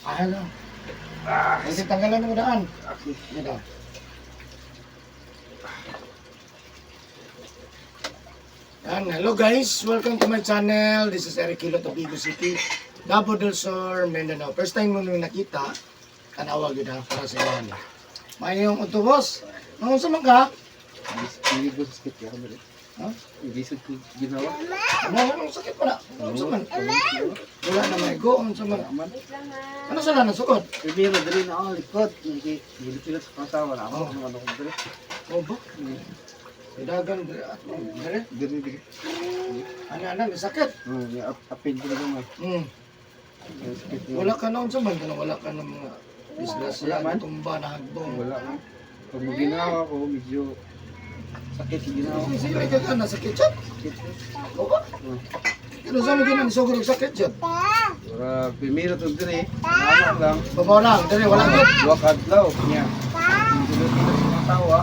Ano? Kasi tanggalan mo daan. Dito. Yan, hello guys, welcome to my channel. This is Eric Hilot of Bigo City, Davao del Sur, Mindanao. First time mo nung nakita, tanawag yun ha, para sa inyo. Mayroong utubos. Ano sa mga? Hindi ko sakit ya kami. Ha? Hindi ko ginawa. Anong sakit pa na? Ano sa man? Wala na may go. Ano sa man? Ano sa na nasukot? Primero dali na ako likod. Hindi pilit sa kasawa na ako. Ano ko dali. Oh, ba? Dagan, dali. Dali. Ano, sakit? Apin ko na naman. Sakit niya. Wala ka noon sa man, wala ka ng mga disgrasya, Wala man. tumba na hagbong. Wala man. Pag mo ginawa ko, medyo sakit yung ginawa ko. Sige, may ka na sakit siya. Sakit yun. O ba? Ano sa mga ginang sugod ng sakit siya? Para primero to dali. Ano lang. Babaw lang, dali, wala ka. Dua kadlaw niya. Hilot-hilot sa mga tawa.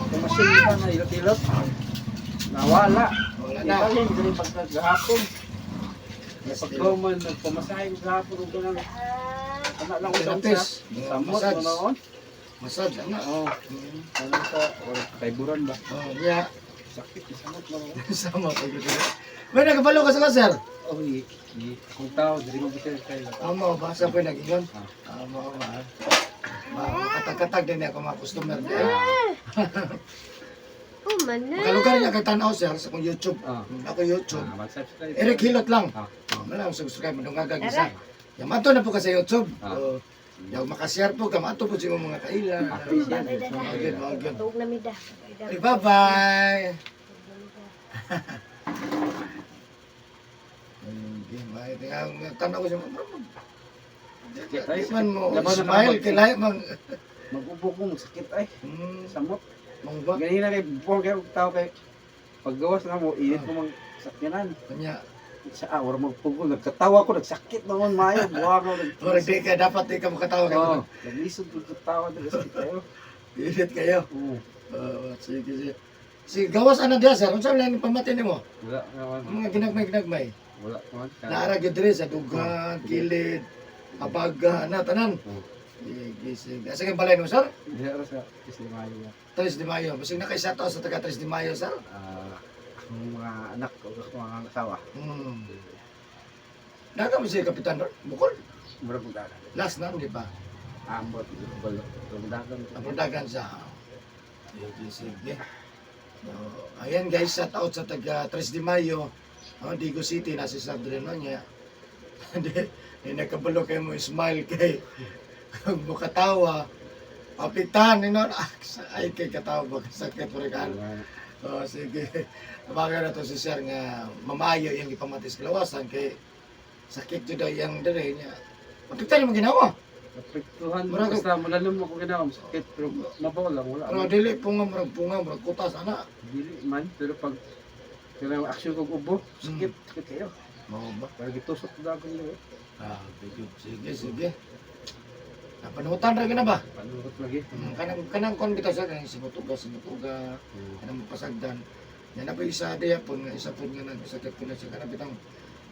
Kung masin ka na hilot-hilot. Nawala. Wala Hindi na. pa rin, dali pagkagahapon. Pagkaman, nagpamasahe ko gahapon ko lang. Anak lang ko sa Therapist. Samot Massage. mo naon. Massage, ano? Oo. Ano sa, kaiburan ba? Oh, yeah. Sakit, samot mo naon. Sama pa yun. May nagabalo ka sa sir? Oh, kung tao, dali mo bisa kayo. Amo, basa po yung nag-ingon. Ah. Amo, makatag-katag din ako mga customer din. Oh, mana. Makalugar niya kay Tanaw sir sa kong YouTube. Ah. Ako YouTube. Mag-subscribe. Eric Hilot lang. Ah. Wala akong subscribe mo nung isa. Yamato na po ka sa YouTube. Ah. Yung makashare po, kamato po sa mga kailan. Bagay Mga dah. Tuog na mida. Okay, bye-bye. Okay, bye. Tingnan, tanaw ko siya. Di man mo, smile, kilay man. Mag-ubo ko, sakit ay. Samot. Mangbak. Ganyan na kay buwan kayo tao kay paggawas na mo, init mo mang sakyanan. Kanya, Sa awar magpugol, nagkatawa ko, nagsakit naman mayo, buwa ko. or di ka, dapat di ka makatawa ka. Oo, naglisod ko katawa, nagkasakit kayo. Pilit kayo. Oo, Sige, sige. Si gawas ano dia sir, unsa man lang pamatin nimo? wala naman, Ang mga ginagmay-ginagmay. wala naman. Naara gyud diri sa dugan, kilid, abaga, na tanan. Oo. Sige, sige. Asa kay balay no sir? Hindi ako sa Islimayo niya. 3 3 de Mayo. Basig na kay sa taos sa taga 3 de Mayo sir. Ang mga anak ko, mga asawa, Daga mo si Kapitan Bukol. mura pong dagan. Last na, di ba? Ambot, balo, itong dagan. Napundagan sa... Sige, sige. So, ayan guys, sa taot sa taga 3 de Mayo, Digo City, nasa Sabdre no niya. Hindi nakabalo kayo mo smile kay kung mukatawa. Papitan, ay kay katawa ba sakit pa rin ka. Sige. Tabagan na to si Sir nga mamayo yung ipamatis kalawasan kay sakit yun daw yung dere niya. Papitan naman ginawa. Apektuhan mo, Murag- basta malalom ako ginawa, sakit, pero mabaw lang, wala. Pero dili punga, murag kutas, ana. Dili man, pero pag kailangan aksyon kong ubo, sakit kayo. Mao ba? Parang gitusok ko dagan nyo eh. Sige, sige. Napanutan ra na ba? Panurot lagi. Kanang kon bitaw sa kanang sinutuga, kanang pasagdan. Yan na po isa diya po, isa po nga nagsakit ko na siya, kanang bitang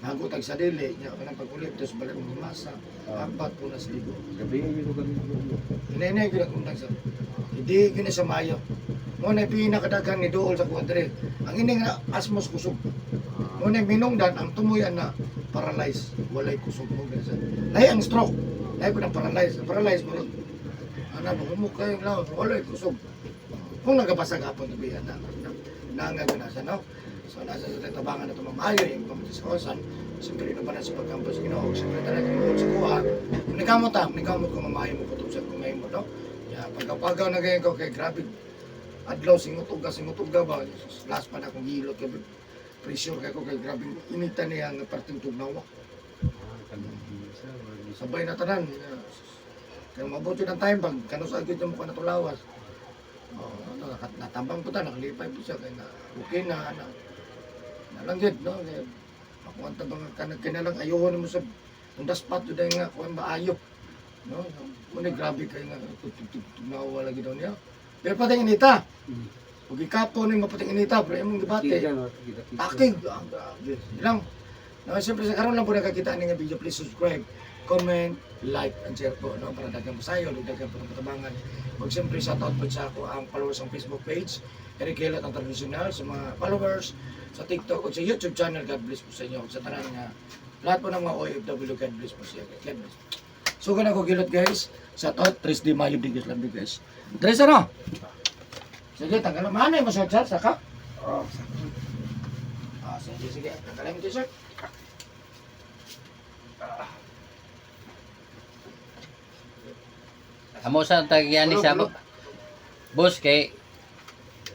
nagutag sa dili, niya kanang pag-ulit, tapos balik ng masa, apat po na sa ligo. Gabi yung ko ganun. Hinay-hinay ko na kundang sa, hindi ko na sa mayo. Muna pinakadagang ni Dool sa kwadre. Ang ining na asmos kusog. Muna minungdan, ang tumuyan na paralyze, walay kusog mo. Lahi ang stroke, lahi ko ng paralyze mo. Ano, humukay yung lawan, walay kusog. Kung nagapasag hapon, nabihan na, naangag na siya, no? So, nasa sa tabangan na ito mamayo, yung pamatis sa osan, siyempre rin naman sa pagkampos, ginawa, siyempre talaga yung sa kuha. Kung nikamot ko mamayo mo, kutub sa kumay mo, no? Yeah, pagkapagaw na ganyan ko, kay grabe, adlaw, singutuga ba? Last pa na akong hilot, kay pressure kay ko, kay grabe, inita niya ang parting tugnawa. Sabay na tanan. Kaya mabuti ng time pag kanus agad yung mukha na tulawas. Natambang po ta, nakalipay po siya. Kaya okay na, nalanggit, no? Kaya makuha tabang kanalang ayuhon mo sa undas pat yun nga, kuha maayo. No? Muna grabe kayo nga, tugnawa lagi daw niya. Pero pating inita. Huwag ikapo na yung mapating inita, pero yung gibate. Takig. Grabe. Ilang. Siyempre sa karoon lang po nakakita ng video, please subscribe, comment, like and share po, no? Para dagang masayo, dagang po ng katabangan. Huwag siyempre sa out po sa ako ang followers ng Facebook page, Eric Hilat ang tradisyonal, sa mga followers, sa TikTok o sa YouTube channel, God bless po sa inyo. Sa tanan nga, lahat po ng mga OFW, God bless po siya. God bless. So, ganun ako gilot guys. Sa out, 3 de Mayo, Digos lang guys. Tres ano? Sige, tanggal mo. Ano yung masarap sir? Saka? Oh, Sige, sige. Tanggalin mo t-shirt. Amo sa tagyan ni sa Bulog, boss kay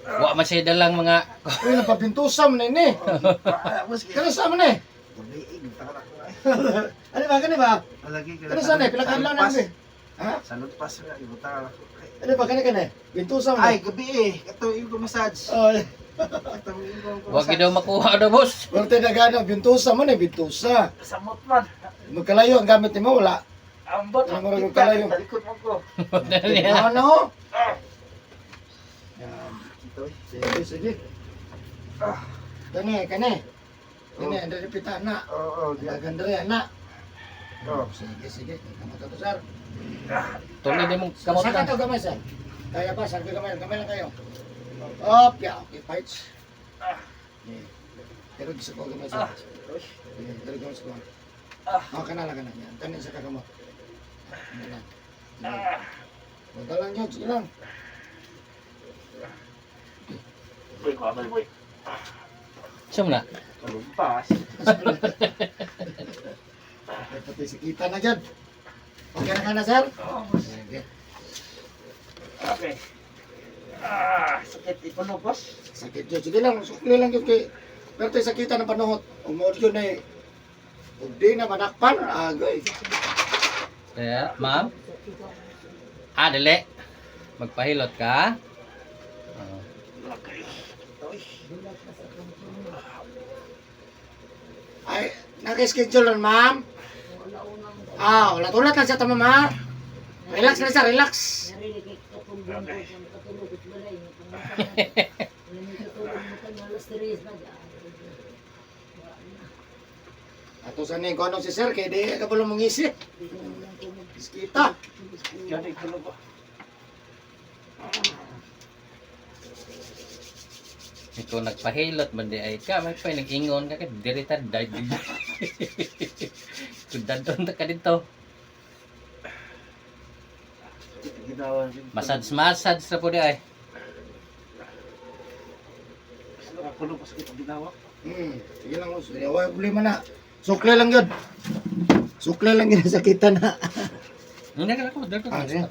wa man siya dalang mga Uy, napapintusam na ini. Kano sa man eh? Ano ba, kano ba? Kano sa na? Pilakan lang namin. Ha? Salud pas na, ibuta. Ano ba, kano kano? Pintusam na. Ay, gabi eh. Ito yung massage. Oh, Ito yung wa gid daw makuha daw boss. Wala tayo nagano, bintusa man eh, bintusa. Samot man. Magkalayo ang gamit mo, wala. Ambot. Ano mo rin kalayo? Talikod mo ko. Ano? Yan. Ito eh. Sige, sige. Kani, kani. Kani, ang pita na. Oo, di Gaganda rin, na. Oh. Sige, sige. Kamot to, sir. Tuloy din mong kamot Saka lang. to gamay, sir. Kaya pa, sabi gamay lang kayo. Op, ya, okay, fights. Pero gusto ko gamay, sir. Pero gamay ko. Kanala ka na yan. Kanin sa kakamot. Ano lang. Huwag lang yun, sige lang. Boy, babay, boy. Sum na. Kalumpas. Ay, pati si kita na dyan. Okay na ka na, sir? Sige. Okay. Sakit ipuno, boss. Sakit yun. Sige lang, sukli lang yun kay... Pero tayo sakita ng panuhot. Umod yun eh. Huwag di na manakpan. Agoy. Kaya, ma'am. Dili. Magpahilot ka. Okay. Ay, naka-schedule lang, ma'am. Ulat-ulat lang siya tama, ma'am. Relax na siya, relax. Ato sa ning kono si sir, kaya di ka pala mangisip. Kita. Yan, ipuno ba? Ikaw nagpahilot man di ay ka may pa nag-ingon ka kay dirita dai. Kudadon ta ka dito. Ginawa. Massage sa po di ay. Puno pa sakit ginawa. Sige lang, sige. Huwag problema na. Sukle lang yun. Sukle lang yun, sakitan na. Hindi ka ako, dito. Sige.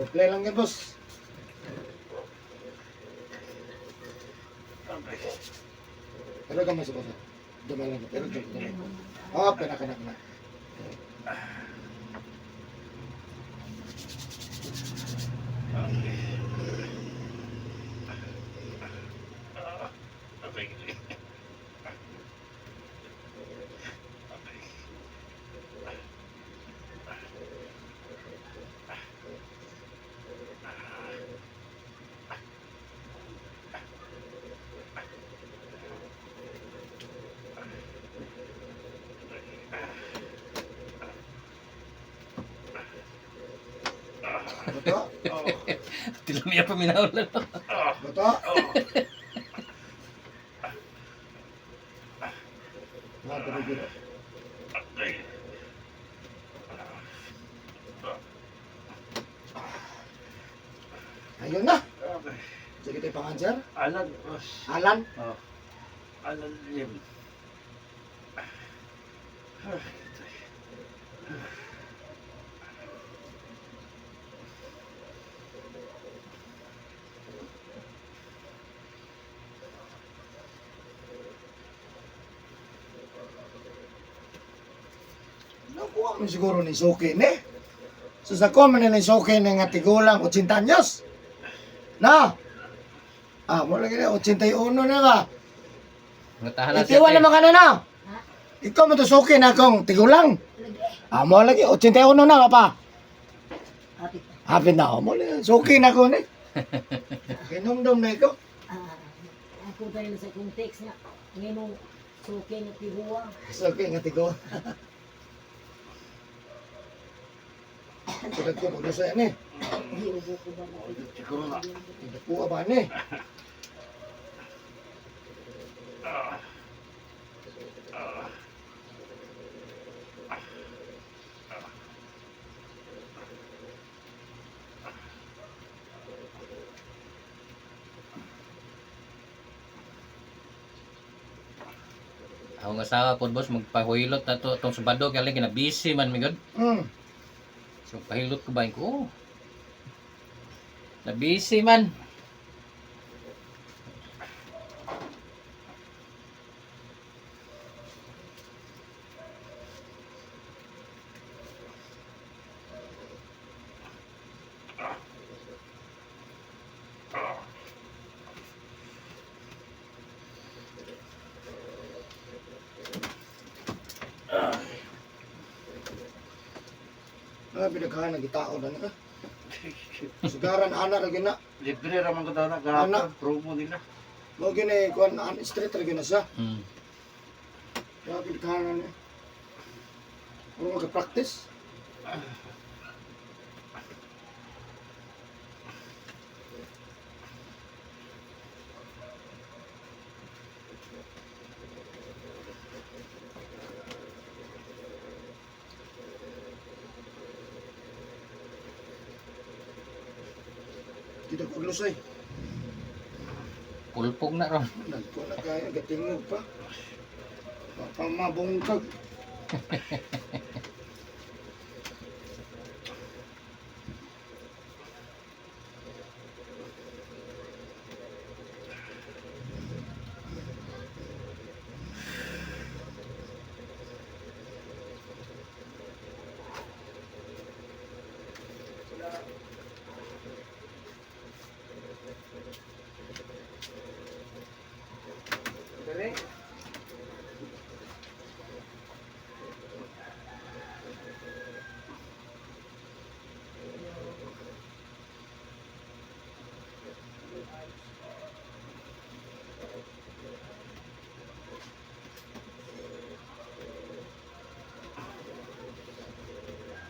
Sukle lang yun, boss. Pero gamay sa boss. Gamay lang. Pero gamay. Pinakanak na. Betul? Tilamiya pa minaulan. Betul? Terus gitu. Ayun na. Sige tayo panganswer. Alan, boss. Alan. Alan Lim. Nakuha mo siguro ni Suki ni. So sa comment ni Suki ni nga tigulang 80 anyos. Na. Mo lagi na 81 na ba? Ngatahan na Itiwan naman ka na na. Ikaw mo to Suki na akong tigulang. Mo lagi 81 na ka pa. Hapit na ako mo lagi. Suki na ko ni. Kinumdum na ikaw. Ako dahil sa context na ngayon suki na tiguang. Suki nga tigulang. Sudah ko pag saya ni. Hiubo ko ba na? Siguro na. Tidak po ba ni? Akong asawa po boss, magpahilot na to itong Sabado kaya lang busy man mi god. So pahilot ko ba ko? Oh. Na busy man. Pinagkahan na gitao na ka. Sugaran ana ra gina. Libre raman ko na Anak. gahapon. Promo nila. Mo gini kuan an street ra gina siya. Hmm. Kaya pinagkahan na niya. Ano mag-practice? Tidak ko lusay. Pulpog na ron. Nagko na kaya gatingog pa. Mapamabungkag.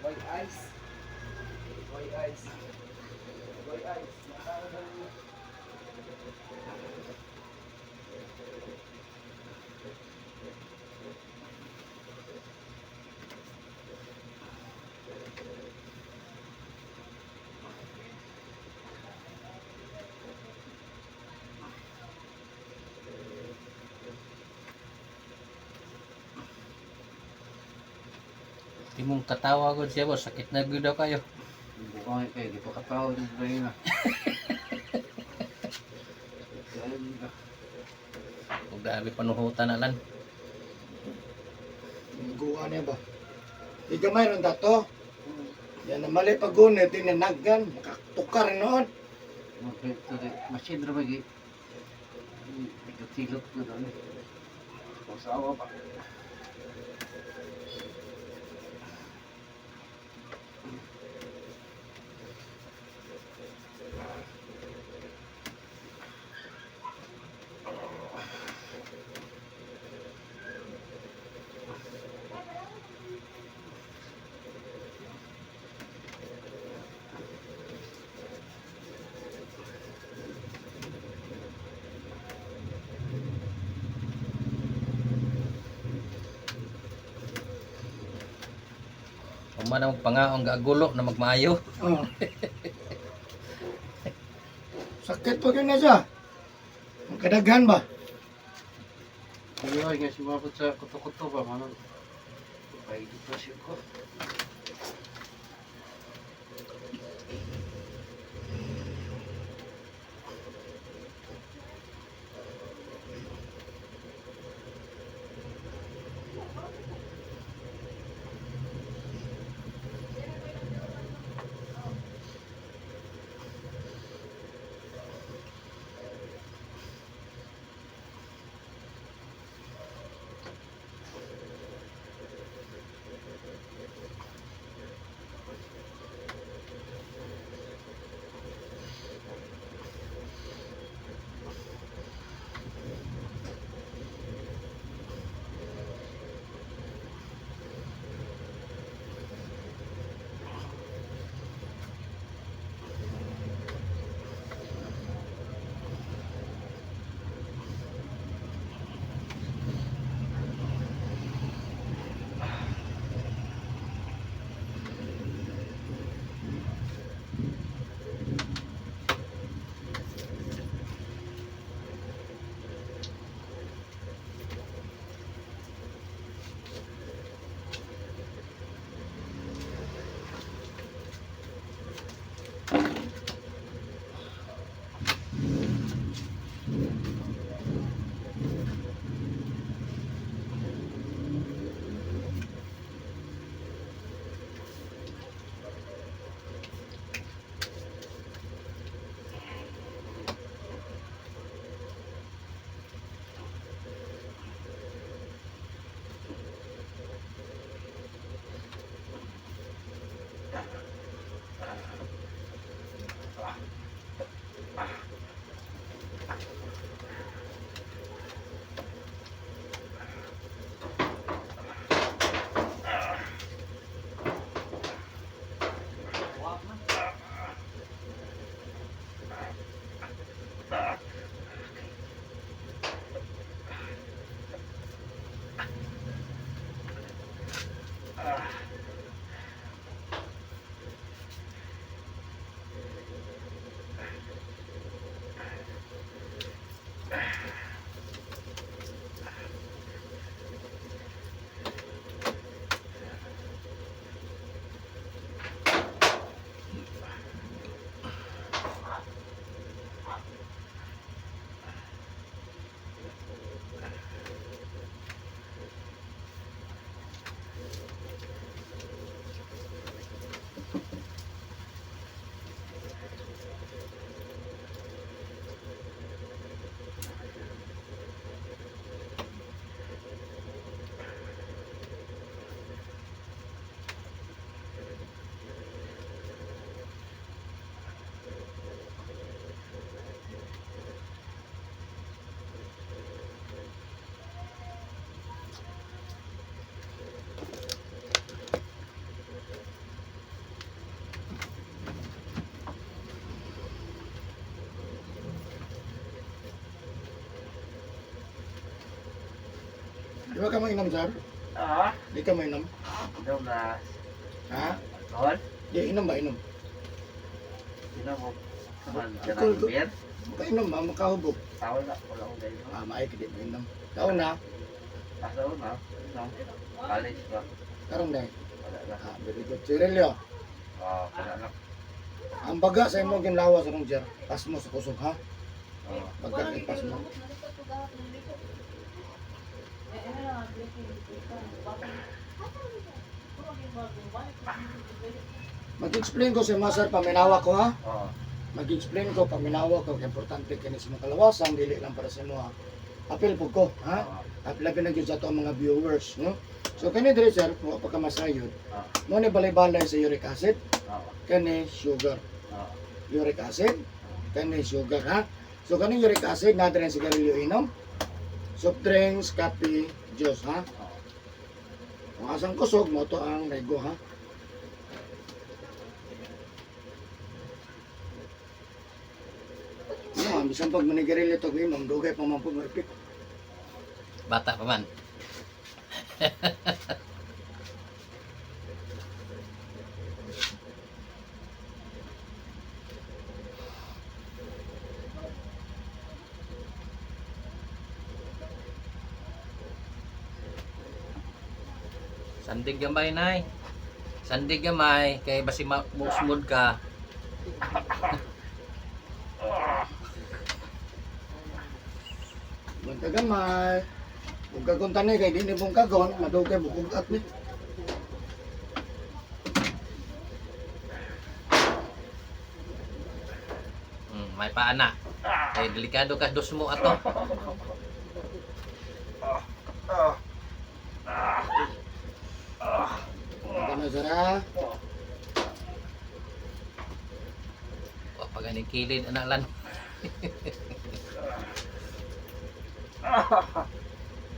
White ice. White ice. White ice. Timong katawa ko siya boss, sakit na gud daw kayo. Bukang kayo, di pa katao ng brain na. Ug grabe panuhutan na lan. Guwa niya ba? Igamay ron dato. Yan na mali pagunit, tinanaggan, makatukar noon. Machine na magi. Ikatilot ko na ni. Pasawa pa. Uma na magpangaong gaagulo na magmaayo. Oh. Sakit po yun na siya. Ang kadaghan ba? Ay, nga sumabot sa kuto-kuto ba, manon. Ay, depression ko. Di ba ka mainom, sir? Di ka mainom? Daw na. Ha? Alcohol? Di, inom ba? Inom. Sino mo? Kaman, Alcohol kanang to. beer? Makainom ba? Makahubog. Tawal na, wala akong dahil. Maay ka di mainom. Kao na. Asaw na, no? College ba? Karong dahil. Wala na. Very good. Sirilyo. Wala na. Ang baga sa imo ginlawas anong jer. Pas mo sa kusog ha. Baga kay pas mo. Mag-explain ko sa mga sir paminawa ko ha. Oo. Mag-explain ko paminawa ko kay importante kini sa mga kalawasan dili lang para sa imo ha. Apil po ko ha. Apil na gyud sa ato ang mga viewers no. So kani dire sir, wa pa ka masayod. Mo ni balay-balay sa uric acid, kani sugar. Uric acid, kani sugar ha. So kani uric acid na dire sigarilyo inom. Soft drinks, kape, juice ha. Kung asang kusog mo to ang rego ha. No, bisan pag manigarilyo to inom, dugay pa man po maripik. Bata pa man. Sandig gamay nay. Sandig gamay kay basi musmud ka. Ang tagamay. Kung kaguntan ni kay di ni mong kagon, madugay bukog at ni. May paana. Kay delikado ka dos mo ato. Ang tagamay sara. Wa pa ganing kilid anak lan.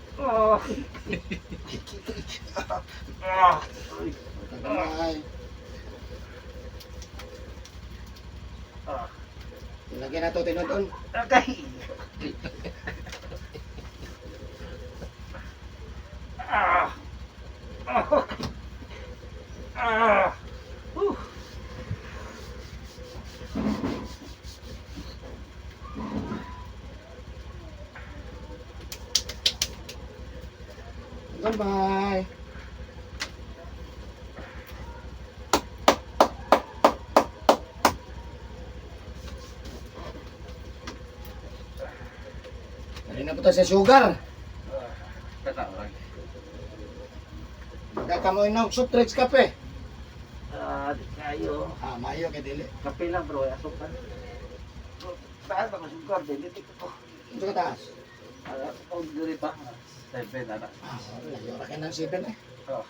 Ang tagamay. Ilagyan na to tinudon. Okay. Ang tagamay. Dali na po tayo sa sugar. Kata orang. Baka mo inom soft drinks kape. Di kayo. Mayo kay dili. Kape lang bro, asukan. Saan ba masugar? Dili ko. Ito ka taas. Oh, dili pa. 7 anak. Layo ra kay ng 7 eh. Oh.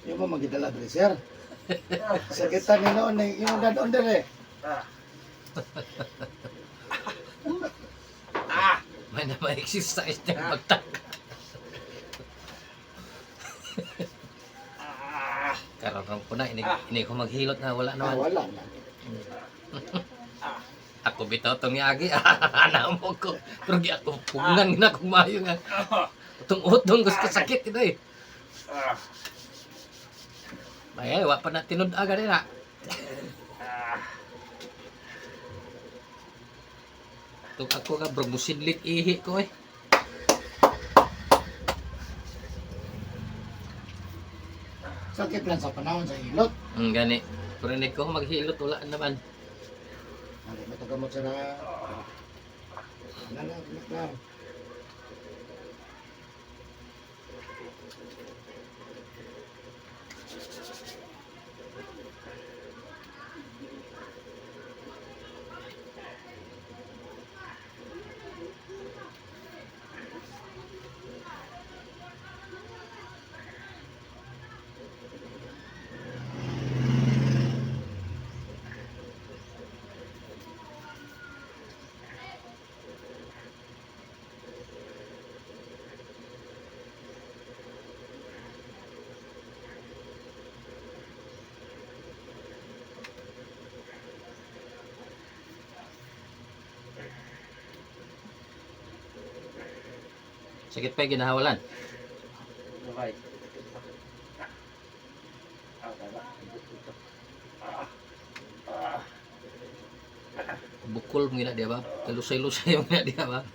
Yung mo magidala dre, sir. Sakitan ni noon, yung dadon dre. May na ma-exercise niya pagtaka. Karon ko na, ini ko maghilot na wala naman. Wala na. Ako bitaw tong yagi, ana mo ko. Pero di ako pungan na kumayo nga. Utong-utong gusto sakit ito eh. Ay, wa pa na tinud agad na. Tung ako nga bro, musidlit ihi ko eh. Sakit lang sa panahon sa hilot. Gani. Pero hindi ko maghilot, wala naman. Hindi mo ito gamot sa na. Ano lang. Sakit pa yung ginahawalan. Okay. Bukol mo gina dia ba? Kalusay-lusay yung gina dia ba?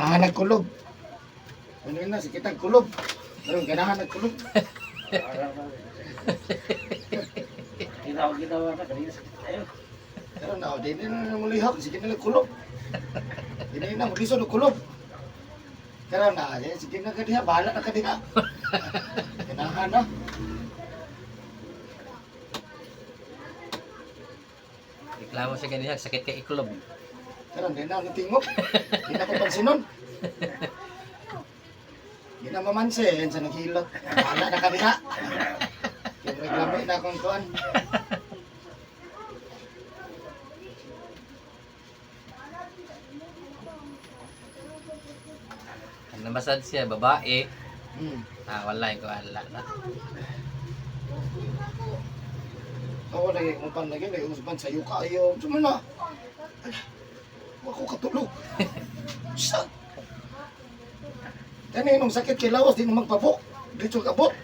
Ganahan nagkulob. Ano yun na, si kitang kulob. Pero ganahan nagkulob. Ginawa na kanina sa tayo. Pero na, di na mulihak. Sige na nagkulob. Di na muliso nagkulob. Pero na, sige na ka diha. Bahala na ka diha. Ganahan na. Reklamo sa ganyan, sakit kay ikulob. Pero di na natingog. Di na ko pansinon. Di na mamansin sa naghilot. Bahala na ka diha. Yung reklamo na akong kuhan. Ang namasad siya, babae. Hmm. Wala na. Ako lagi umpan lagi lagi usban sa yuka ayo. Cuma na. Ako katulog. Sa. Kani nung sakit kay lawas di naman pabok. Dito kabot.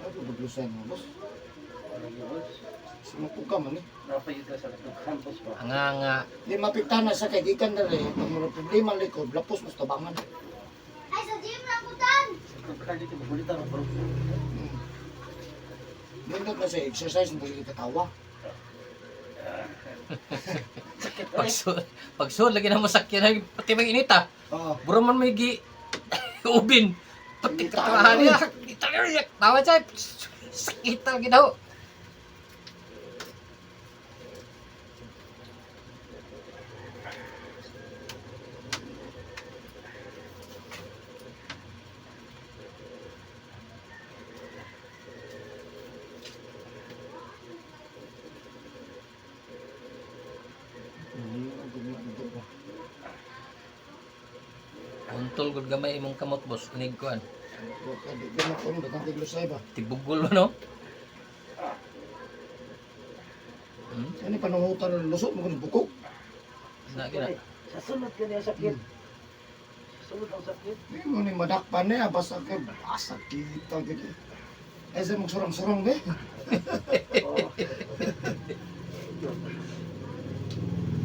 Ako baglusan mo, boss. Sumupog ka man eh. Napayod ka sa campus ba? Nga. Di mapitana sa kay gikan na rin. Pag may problema likod, lapos mas tabangan. Ay, sa gym rambutan! Kapag dito, magulitan ang bro. Nindot na sa exercise, hindi kita tawa. Pagsuod lagi na masakyan pati may inita. Oo. Buro man may ubin. Pati Inita, katahan ano? niya. Tawa siya. Sakit lagi daw. Untol gud gamay imong kamot boss inig kuan. Di na kung dagang tiglusay ba? Tibugol no. Ano panungutan ng lusot mo kung bukog? Na gina. Sa sunod ka niya sakit. Sa sunod ang sakit. Hindi mo ni madakpan niya, basta ka basa kita gitu. Eh sa magsurang-surang be. Oo.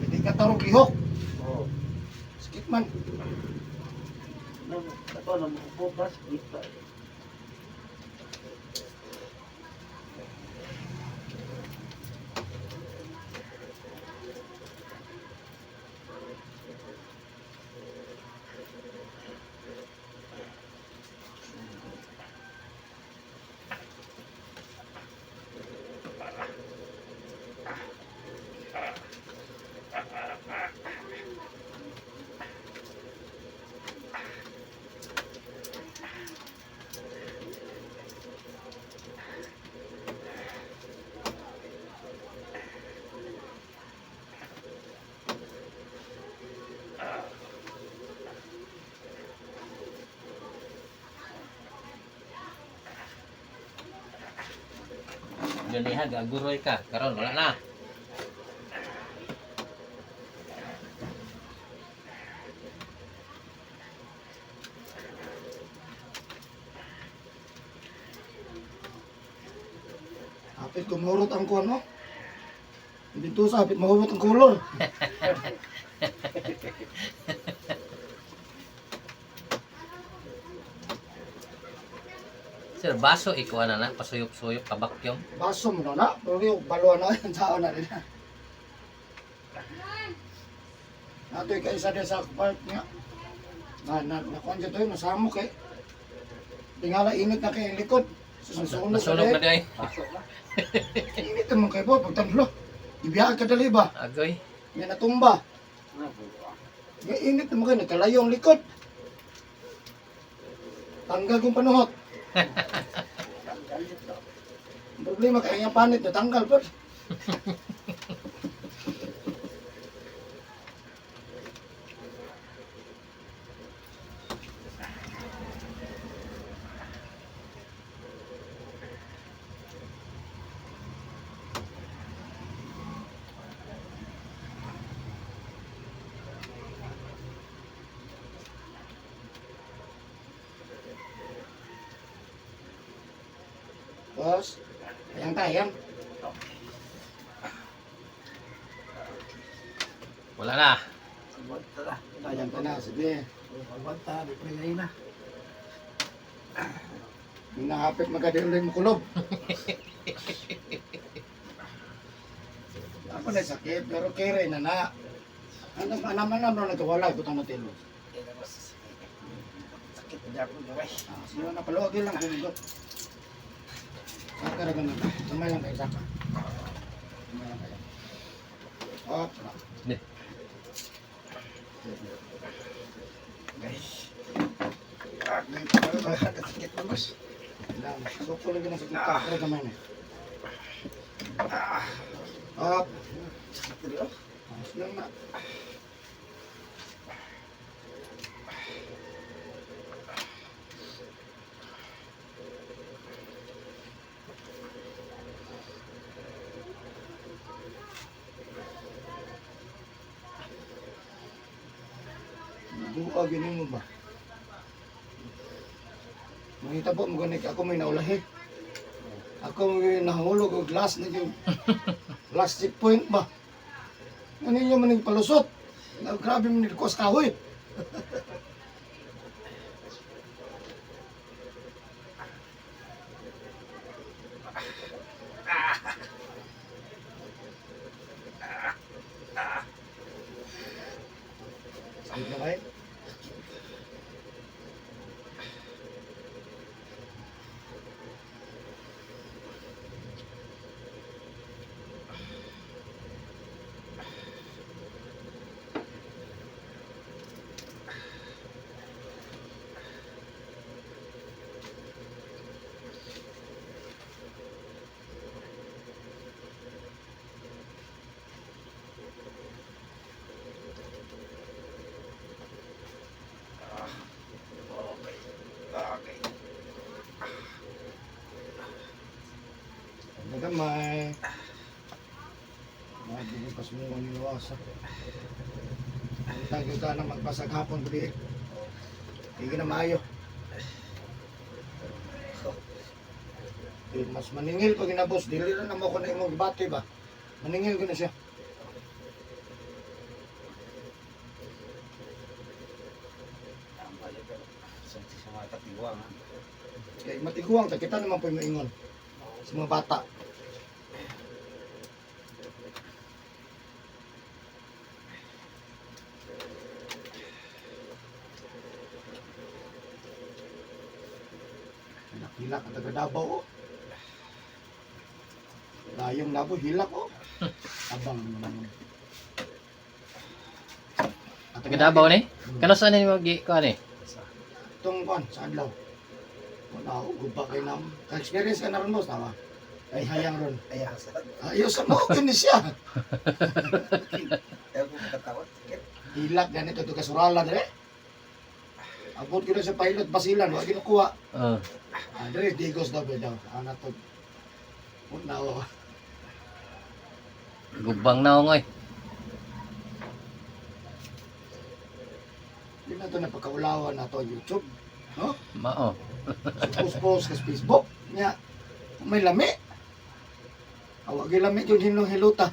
Hindi ka tarong lihok. Oo. Sakit man. Ako na makukupas. Kita. Ganihan gaguroy ka. Karon wala na. Hapit kumurot ang kuwan mo. Dito sa hapit mahurot ang kulor. Sir, baso ikuha na pasuyop-suyop kabakyong. Baso mo na. Pero yung baluan na yung tao na rin. Natoy ka isa din sa park niya. Nakuhan siya to yun. Nasamok eh. Tingala init na kayong likod. Susunog Nasunog na di ay. Pasok na. Init naman kayo po. Pagtanlo. Ibiyag ka dali ba? Agoy. May natumba. May init naman kayo. Nagkalayo ang likod. Tanggal kong panuhot. Ang problema kaya yung panit natanggal po. Tapos, ayang tayang. Wala na. Aguanta na. Tayang ka na, sige. Aguanta, di pwede na. Hinahapit magkadirin mo kulob. Ako na sakit, pero kere na na. Ano naman na wala, butang na telo. Sakit na ako gaway. Sino na paluwag yun lang, humigot. Saka na ganun. Samay lang kayo, saka. Samay lang kayo. Hop, Hindi. Guys. sakit na mas. Lang, suko lagi na sakit ka, pero kamay na. Hop. Sakit na. Ayos lang na. Buka gini mo ba? Mangita po, maganik ako may naulahi. Ako may nahulog o glass na yung last checkpoint ba? Ano ninyo man yung palusot? Grabe mo nilikuas kahoy. Sakit na kayo? Nagamay. Magbubukas mo ang niwasa. Ang tayo ka na magpasag hapon ko di. Hindi na maayo. Mas maningil pag inabos. Dili na naman ako na imong ibati ba. Maningil ko na siya. Ang balik ko. Sa mga katiwang. Kaya matiguang, kita naman po yung maingon. Sa mga bata. Hilak ang taga Davao. Layong Davao, hilak o. Abang naman. Taga Davao ni? Kano saan ni magi ko ani? Itong kuan, sa adlaw. Wala ako, guba kayo na. Ka-experience ka na rin mo, tama? Ay, hayang ron. Ayasa. Ayos sa mo, kini siya. Ayaw ko makatawad. Sakit. Hilak, ganito, ito kasurala, dire. Abot ko na sa pilot, basilan, wag kinukuha. Dire, digos daw, daw. Ano to? Una ako. Gubang na ngoy. Hindi na ito napakaulawan na to YouTube. No? Mao. Post-post sa Facebook. Nya, may lami. Awag yung lami yung hinong hiluta.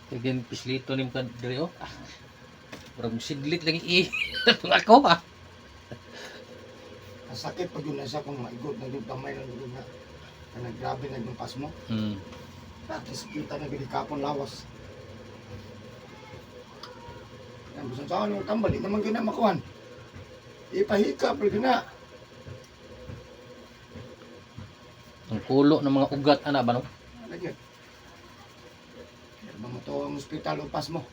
Kagin pislito nim kan diri oh. Murag sidlit lagi Tung ako ah. Sakit pag yun na siya kung maigot na yung damay ng yun na. Kaya grabe na yung pas mo. Tapos kita na kapon lawas. Yan, gusto sa akin yung tambal, hindi naman ginamakuhan. Ipahika, pero gina. Ang kulo ng mga ugat ana ba no? Lagyan. Ano mo to ang ospital o pas mo?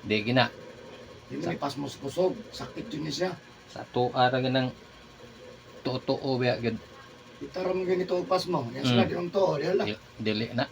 Di gina. Hindi mo pas mo sa kusog. Sakit yun siya. Sa tuwa ra ganang tuo biya gid. Itaram ganito ang pas mo. Yan sila di ang to. Dila. Dili na.